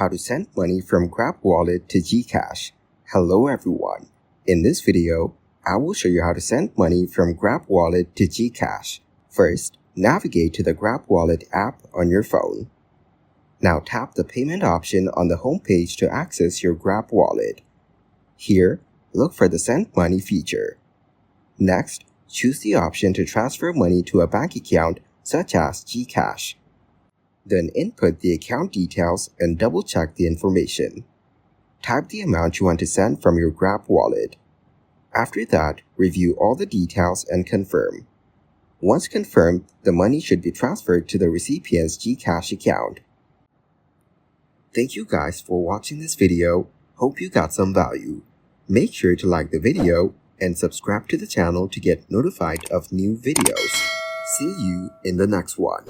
how to send money from Grab Wallet to Gcash. Hello everyone. In this video, I will show you how to send money from Grab Wallet to Gcash. First, navigate to the Grab Wallet app on your phone. Now tap the payment option on the home page to access your Grab Wallet. Here, look for the Send Money feature. Next, choose the option to transfer money to a bank account such as Gcash. Then input the account details and double-check the information. Type the amount you want to send from your Grab Wallet. After that, review all the details and confirm. Once confirmed, the money should be transferred to the recipient's Gcash account. Thank you guys for watching this video. Hope you got some value. Make sure to like the video and subscribe to the channel to get notified of new videos. See you in the next one.